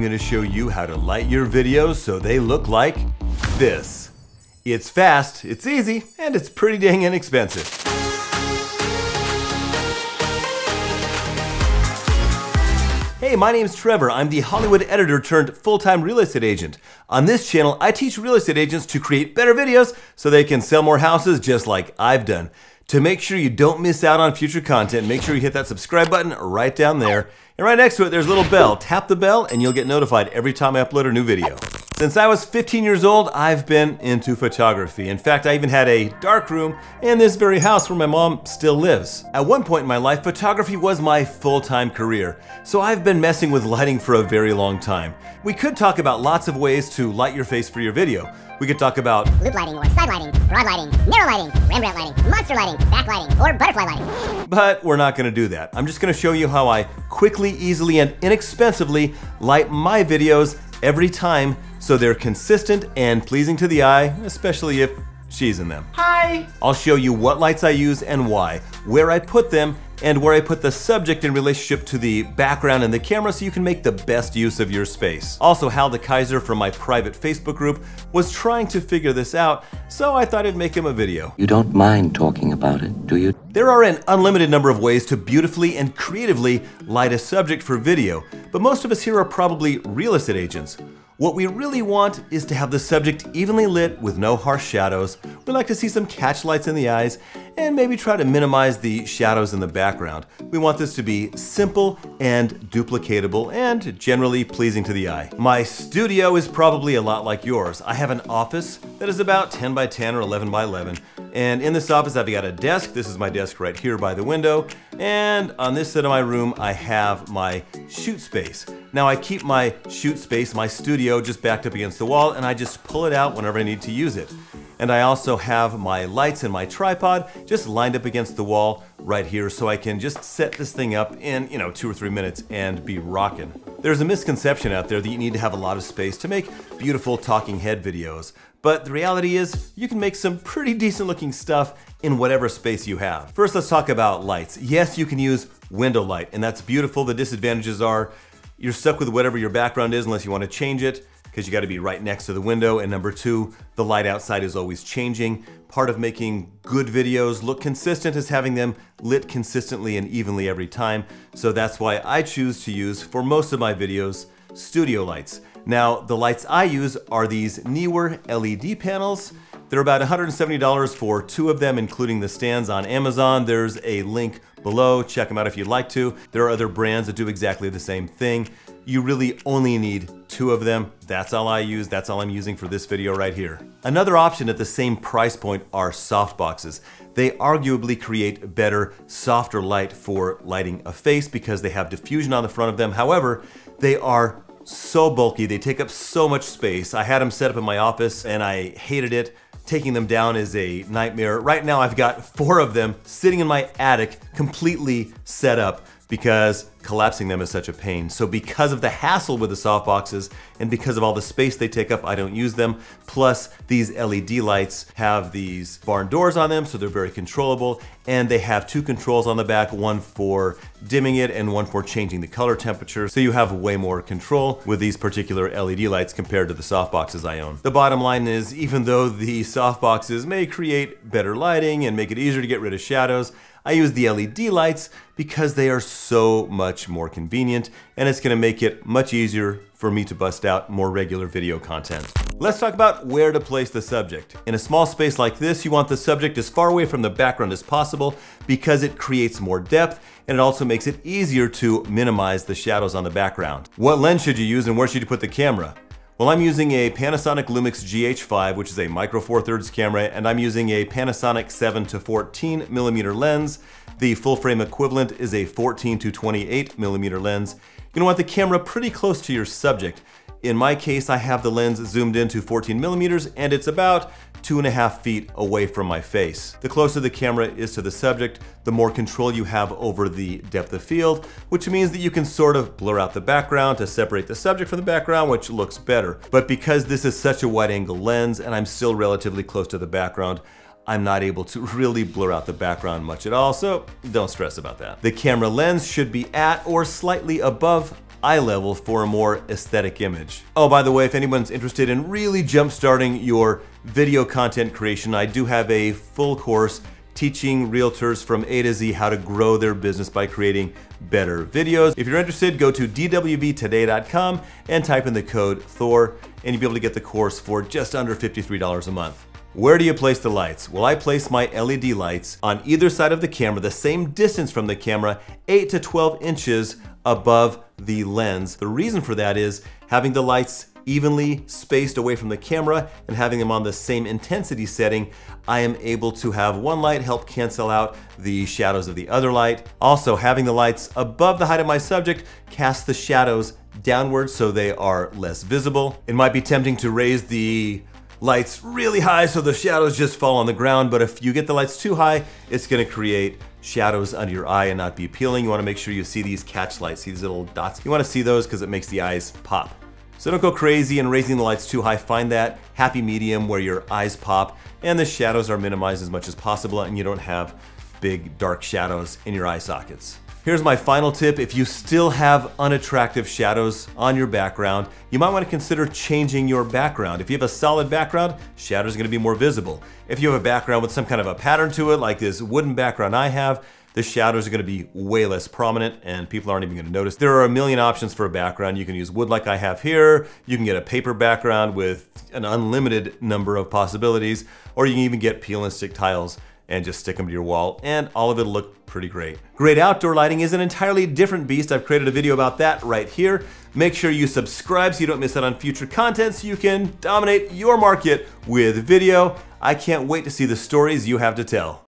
gonna show you how to light your videos so they look like this. It's fast, it's easy, and it's pretty dang inexpensive. Hey, my name's Trevor. I'm the Hollywood editor turned full-time real estate agent. On this channel, I teach real estate agents to create better videos so they can sell more houses just like I've done. To make sure you don't miss out on future content, make sure you hit that subscribe button right down there. And right next to it, there's a little bell. Tap the bell and you'll get notified every time I upload a new video. Since I was 15 years old, I've been into photography. In fact, I even had a darkroom in this very house where my mom still lives. At one point in my life, photography was my full-time career. So I've been messing with lighting for a very long time. We could talk about lots of ways to light your face for your video. We could talk about loop lighting or side lighting, broad lighting, narrow lighting, Rembrandt lighting, monster lighting, backlighting, or butterfly lighting. But we're not gonna do that. I'm just gonna show you how I quickly, easily, and inexpensively light my videos every time so they're consistent and pleasing to the eye, especially if she's in them. Hi! I'll show you what lights I use and why, where I put them, and where I put the subject in relationship to the background and the camera so you can make the best use of your space. Also, Hal the Kaiser from my private Facebook group was trying to figure this out, so I thought I'd make him a video. You don't mind talking about it, do you? There are an unlimited number of ways to beautifully and creatively light a subject for video, but most of us here are probably real estate agents. What we really want is to have the subject evenly lit with no harsh shadows. We like to see some catch lights in the eyes and maybe try to minimize the shadows in the background. We want this to be simple and duplicatable and generally pleasing to the eye. My studio is probably a lot like yours. I have an office that is about 10 by 10 or 11 by 11. And in this office, I've got a desk. This is my desk right here by the window. And on this side of my room, I have my shoot space. Now I keep my shoot space, my studio, just backed up against the wall, and I just pull it out whenever I need to use it. And I also have my lights and my tripod just lined up against the wall right here so I can just set this thing up in, 2 or 3 minutes and be rocking. There's a misconception out there that you need to have a lot of space to make beautiful talking head videos. But the reality is you can make some pretty decent looking stuff in whatever space you have. First, let's talk about lights. Yes, you can use window light, and that's beautiful. The disadvantages are you're stuck with whatever your background is unless you want to change it, because you got to be right next to the window. And number two, the light outside is always changing. Part of making good videos look consistent is having them lit consistently and evenly every time. So that's why I choose to use, for most of my videos, studio lights. Now, the lights I use are these newer LED panels. They're about $170 for 2 of them, including the stands on Amazon. There's a link below. Check them out if you'd like to. There are other brands that do exactly the same thing. You really only need 2 of them. That's all I use. That's all I'm using for this video right here. Another option at the same price point are softboxes. They arguably create better, softer light for lighting a face because they have diffusion on the front of them. However, they are so bulky. They take up so much space. I had them set up in my office and I hated it. Taking them down is a nightmare. Right now I've got 4 of them sitting in my attic, completely set up, because collapsing them is such a pain. So because of the hassle with the softboxes and because of all the space they take up, I don't use them. Plus, these LED lights have these barn doors on them, so they're very controllable. And they have 2 controls on the back, one for dimming it and one for changing the color temperature. So you have way more control with these particular LED lights compared to the softboxes I own. The bottom line is, even though the softboxes may create better lighting and make it easier to get rid of shadows, I use the LED lights because they are so much more convenient, and it's gonna make it much easier for me to bust out more regular video content. Let's talk about where to place the subject. In a small space like this, you want the subject as far away from the background as possible because it creates more depth, and it also makes it easier to minimize the shadows on the background. What lens should you use and where should you put the camera? Well, I'm using a Panasonic Lumix GH5, which is a micro four thirds camera, and I'm using a Panasonic 7 to 14 millimeter lens. The full frame equivalent is a 14 to 28 millimeter lens. You're gonna want the camera pretty close to your subject. In my case, I have the lens zoomed in to 14 millimeters, and it's about 2.5 feet away from my face. The closer the camera is to the subject, the more control you have over the depth of field, which means that you can sort of blur out the background to separate the subject from the background, which looks better. But because this is such a wide angle lens and I'm still relatively close to the background, I'm not able to really blur out the background much at all, so don't stress about that. The camera lens should be at or slightly above eye level for a more aesthetic image. Oh, by the way, if anyone's interested in really jump-starting your video content creation, I do have a full course teaching realtors from A to Z how to grow their business by creating better videos. If you're interested, go to dwvtoday.com and type in the code Thor, and you'll be able to get the course for just under $53 a month. Where do you place the lights? Well, I place my LED lights on either side of the camera, the same distance from the camera, 8 to 12 inches above the lens. The reason for that is having the lights evenly spaced away from the camera and having them on the same intensity setting, I am able to have one light help cancel out the shadows of the other light. Also, having the lights above the height of my subject casts the shadows downwards so they are less visible. It might be tempting to raise the lights really high so the shadows just fall on the ground, but if you get the lights too high, it's gonna create shadows under your eye and not be appealing. You wanna make sure you see these catch lights, see these little dots. You wanna see those because it makes the eyes pop. So don't go crazy and raising the lights too high. Find that happy medium where your eyes pop and the shadows are minimized as much as possible and you don't have big dark shadows in your eye sockets. Here's my final tip. If you still have unattractive shadows on your background, you might want to consider changing your background. If you have a solid background, shadows are going to be more visible. If you have a background with some kind of a pattern to it, like this wooden background I have, the shadows are going to be way less prominent and people aren't even going to notice. There are a million options for a background. You can use wood like I have here. You can get a paper background with an unlimited number of possibilities, or you can even get peel and stick tiles and just stick them to your wall, and all of it will look pretty great. Great outdoor lighting is an entirely different beast. I've created a video about that right here. Make sure you subscribe so you don't miss out on future content so you can dominate your market with video. I can't wait to see the stories you have to tell.